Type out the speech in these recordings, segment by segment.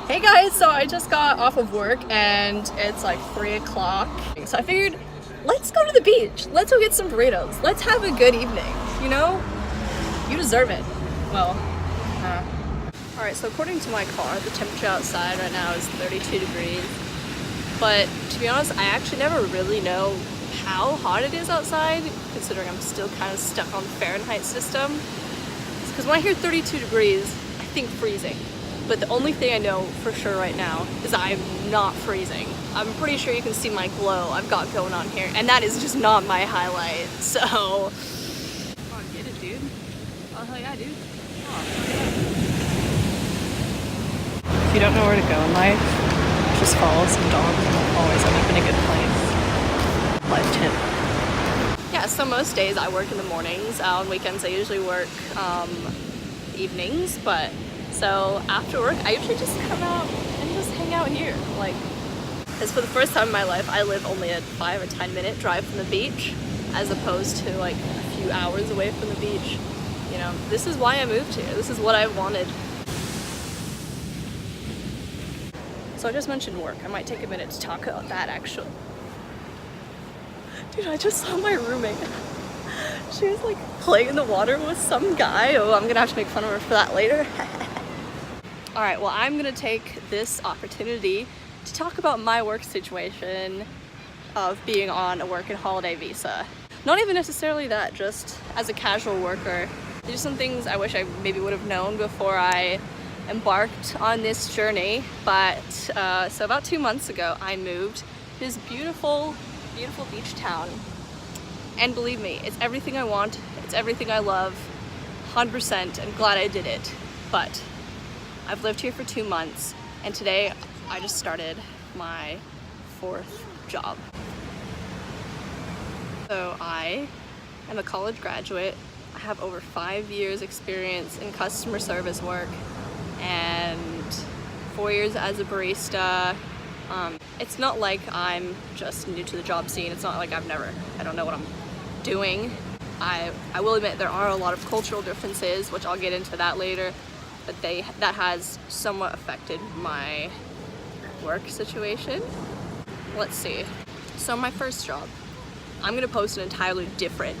Hey guys, so I just got off of work and it's like 3 o'clock. So I figured, let's go to the beach. Let's go get some burritos. Let's have a good evening, you know? You deserve it. Well, Alright, so according to my car, the temperature outside right now is 32 degrees. But to be honest, I actually never really know how hot it is outside, considering I'm still kind of stuck on the Fahrenheit system. Because when I hear 32 degrees, I think freezing. But the only thing I know for sure right now is I'm not freezing. I'm pretty sure you can see my glow I've got going on here, and that is just not my highlight, so... Oh, get it, dude. Oh, hell yeah, dude. Oh, yeah. If you don't know where to go in life, just follow some dogs and you'll always end up in a good place. Life tip. Yeah, so most days I work in the mornings. On weekends I usually work evenings, but... So after work, I usually just come out and just hang out here. Like, because for the first time in my life, I live only a 5 or 10 minute drive from the beach, as opposed to like a few hours away from the beach. You know, this is why I moved here. This is what I wanted. So I just mentioned work. I might take a minute to talk about that actually. Dude, I just saw my roommate. She was like playing in the water with some guy. Oh, I'm gonna have to make fun of her for that later. Alright, well, I'm gonna take this opportunity to talk about my work situation of being on a work and holiday visa. Not even necessarily that, just as a casual worker. There's some things I wish I maybe would have known before I embarked on this journey, but so about 2 months ago I moved to this beautiful, beautiful beach town. And believe me, it's everything I want, it's everything I love, 100%. I'm glad I did it, but I've lived here for 2 months, and today I just started my 4th job. So I am a college graduate. I have over 5 years experience in customer service work and 4 years as a barista. It's not like I'm just new to the job scene. It's not like I don't know what I'm doing. I will admit there are a lot of cultural differences, which I'll get into that later. But that has somewhat affected my work situation. Let's see. So my first job, I'm gonna post an entirely different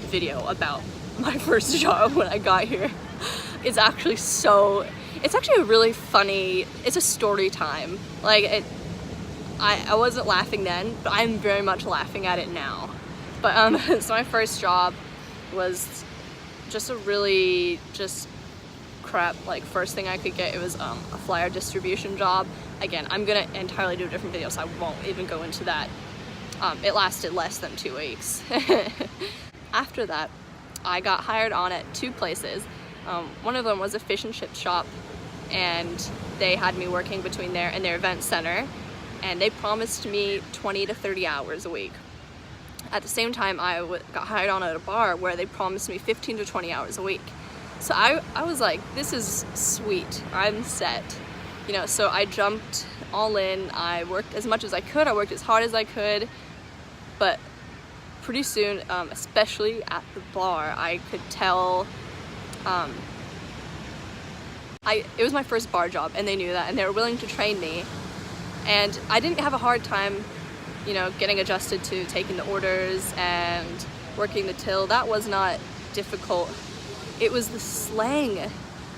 video about my first job when I got here. It's actually a really funny, it's a story time. Like I wasn't laughing then, but I'm very much laughing at it now. But so my first job was just a really crap, like, first thing I could get. It was a flyer distribution job. Again, I'm gonna entirely do a different video, so I won't even go into that. It lasted less than 2 weeks. After that, I got hired on at 2 places. One of them was a fish and chip shop, and they had me working between there and their event center, and they promised me 20 to 30 hours a week. At the same time, I got hired on at a bar where they promised me 15 to 20 hours a week. So I was like, this is sweet, I'm set. You know, so I jumped all in. I worked as much as I could, I worked as hard as I could, but pretty soon, especially at the bar, I could tell, it was my first bar job, and they knew that, and they were willing to train me. And I didn't have a hard time, you know, getting adjusted to taking the orders and working the till. That was not difficult. It was the slang.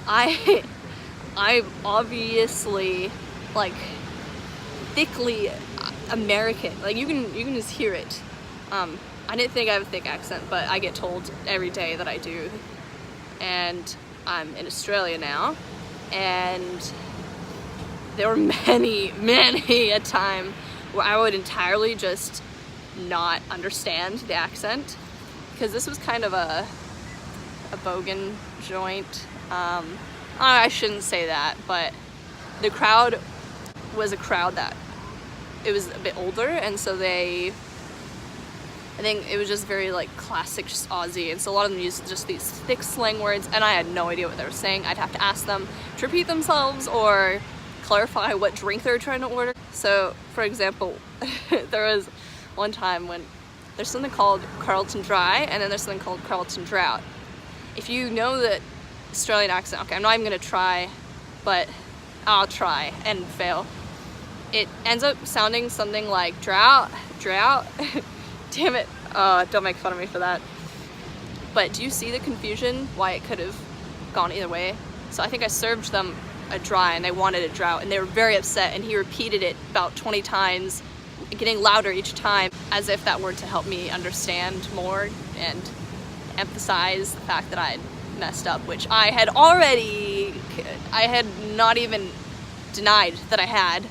I'm obviously like thickly American. Like you can just hear it. I didn't think I have a thick accent, but I get told every day that I do. And I'm in Australia now, and there were many a time where I would entirely just not understand the accent, because this was kind of a bogan joint. I shouldn't say that, but the crowd was a crowd that it was a bit older, and so I think it was just very like classic, just Aussie, and so a lot of them used just these thick slang words, and I had no idea what they were saying. I'd have to ask them to repeat themselves or clarify what drink they were trying to order. So for example, there was one time when there's something called Carlton Dry, and then there's something called Carlton Drought. If you know the Australian accent, okay, I'm not even gonna try, but I'll try and fail. It ends up sounding something like drought. Damn it. Don't make fun of me for that. But do you see the confusion? Why it could have gone either way? So I think I served them a dry and they wanted a drought, and they were very upset, and he repeated it about 20 times, getting louder each time, as if that were to help me understand more and emphasize the fact that I'd messed up, which I had not even denied that I had.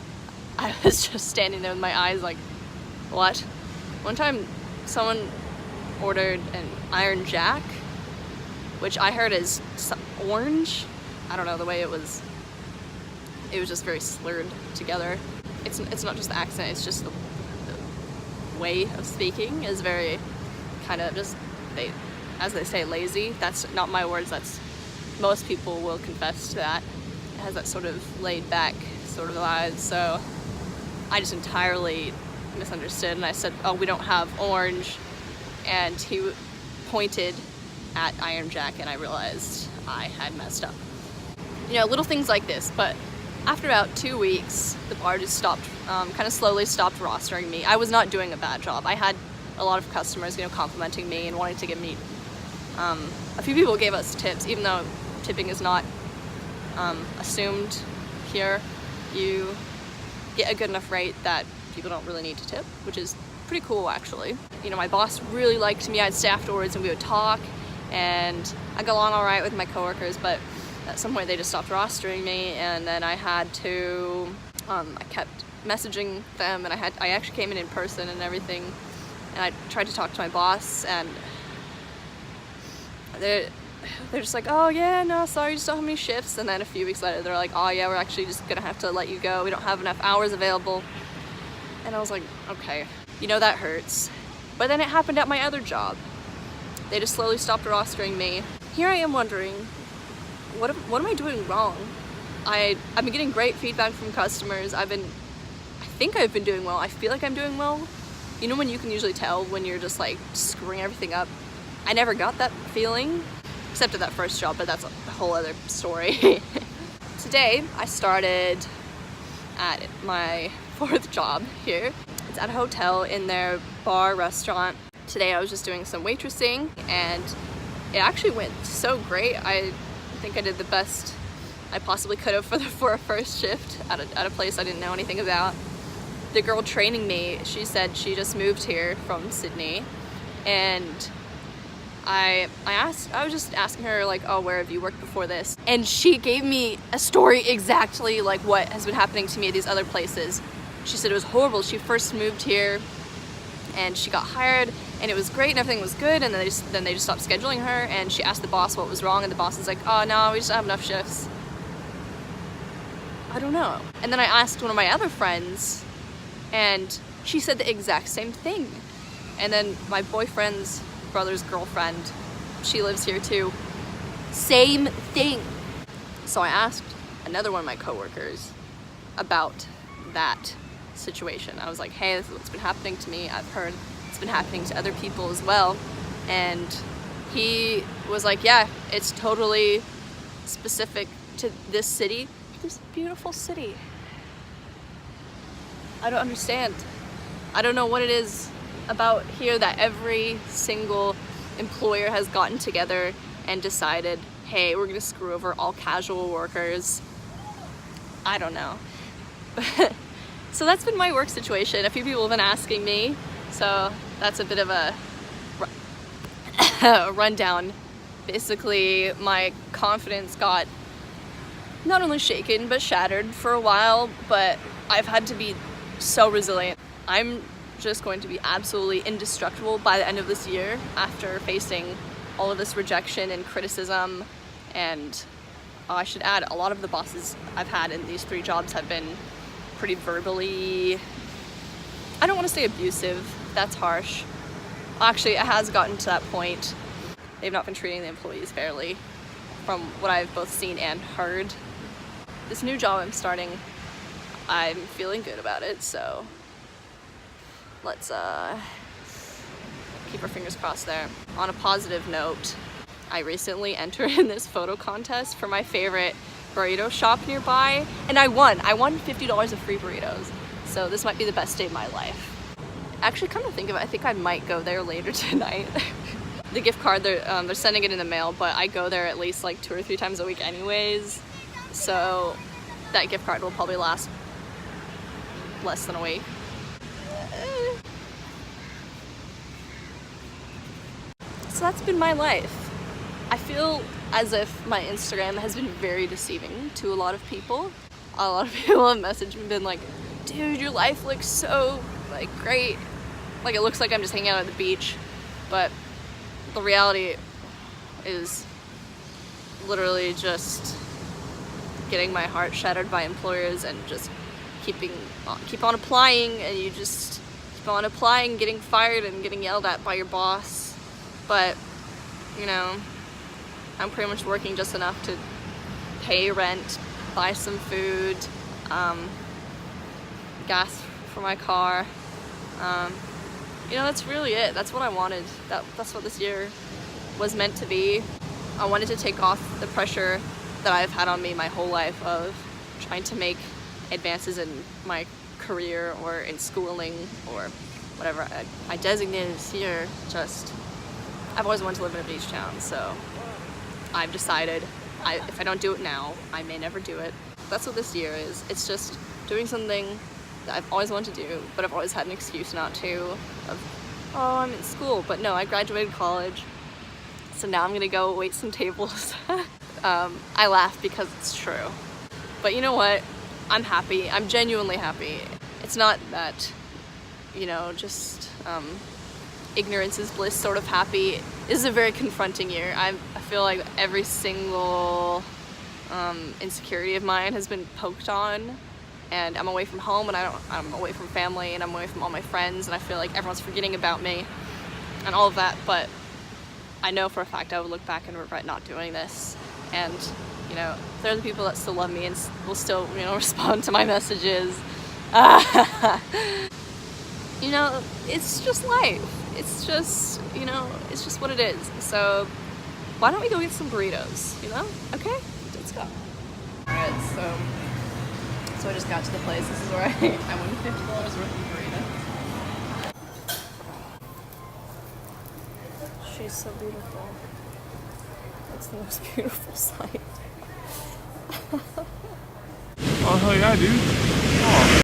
I was just standing there with my eyes like, what? One time someone ordered an Iron Jack, which I heard is orange. I don't know, the way it was just very slurred together. It's not just the accent, it's just the way of speaking is very kind of just, as they say, lazy. That's not my words, that's, most people will confess to that. It has that sort of laid back sort of vibe, so I just entirely misunderstood, and I said, oh, we don't have orange, and he pointed at Iron Jack, and I realized I had messed up. You know, little things like this, but after about 2 weeks, the bar just stopped, kind of slowly stopped rostering me. I was not doing a bad job. I had a lot of customers, you know, complimenting me and wanting to give me, a few people gave us tips, even though tipping is not assumed here. You get a good enough rate that people don't really need to tip, which is pretty cool actually. You know, my boss really liked me. I'd stay afterwards and we would talk, and I got along all right with my coworkers, but at some point they just stopped rostering me, and then I had to, I kept messaging them, and I actually came in person and everything, and I tried to talk to my boss, and they're just like, oh yeah, no, sorry, you just don't have any shifts. And then a few weeks later they're like, oh yeah, we're actually just gonna have to let you go, we don't have enough hours available. And I was like, okay, you know, that hurts. But then it happened at my other job. They just slowly stopped rostering me. Here I am wondering, what am I doing wrong? I've been getting great feedback from customers. I think I've been doing well. I feel like I'm doing well. You know when you can usually tell when you're just like screwing everything up? I never got that feeling, except at that first job, but that's a whole other story. Today, I started at my 4th job here. It's at a hotel in their bar restaurant. Today I was just doing some waitressing, and it actually went so great. I think I did the best I possibly could have for a first shift at a place I didn't know anything about. The girl training me, she said she just moved here from Sydney, and I was just asking her like, oh, where have you worked before this? And she gave me a story exactly like what has been happening to me at these other places. She said it was horrible. She first moved here and she got hired and it was great and everything was good, and then they just stopped scheduling her, and she asked the boss what was wrong, and the boss was like, oh no, we just don't have enough shifts. I don't know. And then I asked one of my other friends, and she said the exact same thing. And then my boyfriend's brother's girlfriend, she lives here too, same thing. So I asked another one of my coworkers about that situation. I was like, hey, this is what's been happening to me. I've heard it's been happening to other people as well. And he was like, yeah, it's totally specific to this city, this beautiful city. I don't understand. I don't know what it is about here that every single employer has gotten together and decided, hey, we're gonna screw over all casual workers. I don't know. So that's been my work situation. A few people have been asking me, so that's a bit of a rundown. Basically, my confidence got not only shaken but shattered for a while, but I've had to be so resilient. I'm just going to be absolutely indestructible by the end of this year after facing all of this rejection and criticism. And I should add, a lot of the bosses I've had in these 3 jobs have been pretty verbally, I don't want to say abusive, that's harsh. Actually, it has gotten to that point. They've not been treating the employees fairly from what I've both seen and heard. This new job I'm starting, I'm feeling good about it, so let's keep our fingers crossed there. On a positive note, I recently entered in this photo contest for my favorite burrito shop nearby, and I won $50 of free burritos. So this might be the best day of my life. Actually, come to think of it, I think I might go there later tonight. The gift card, they're sending it in the mail, but I go there at least like 2 or 3 times a week anyways. So that gift card will probably last less than a week. So that's been my life. I feel as if my Instagram has been very deceiving to a lot of people. A lot of people have messaged me and been like, dude, your life looks so like great. Like, it looks like I'm just hanging out at the beach, but the reality is literally just getting my heart shattered by employers and just keep on applying, and you just keep on applying, getting fired and getting yelled at by your boss. But, you know, I'm pretty much working just enough to pay rent, buy some food, gas for my car. You know, that's really it. That's what I wanted. That's what this year was meant to be. I wanted to take off the pressure that I've had on me my whole life of trying to make advances in my career or in schooling or whatever I designated this year. Just, I've always wanted to live in a beach town, so I've decided if I don't do it now, I may never do it. That's what this year is. It's just doing something that I've always wanted to do, but I've always had an excuse not to, of, oh, I'm in school. But no, I graduated college, so now I'm gonna go wait some tables. I laugh because it's true. But you know what? I'm happy. I'm genuinely happy. It's not that, you know, just ignorance is bliss sort of happy. This is a very confronting year. I feel like every single insecurity of mine has been poked on, and I'm away from home, and I'm away from family, and I'm away from all my friends, and I feel like everyone's forgetting about me and all of that. But I know for a fact I would look back and regret not doing this. And, you know, there are the people that still love me and will still, you know, respond to my messages. You know, it's just life. It's just, you know, it's just what it is. So why don't we go get some burritos, you know? Okay, let's go. Alright, so I just got to the place. This is where I won $50 worth of burritos. She's so beautiful. It's the most beautiful sight. Oh, hell yeah, dude. Oh.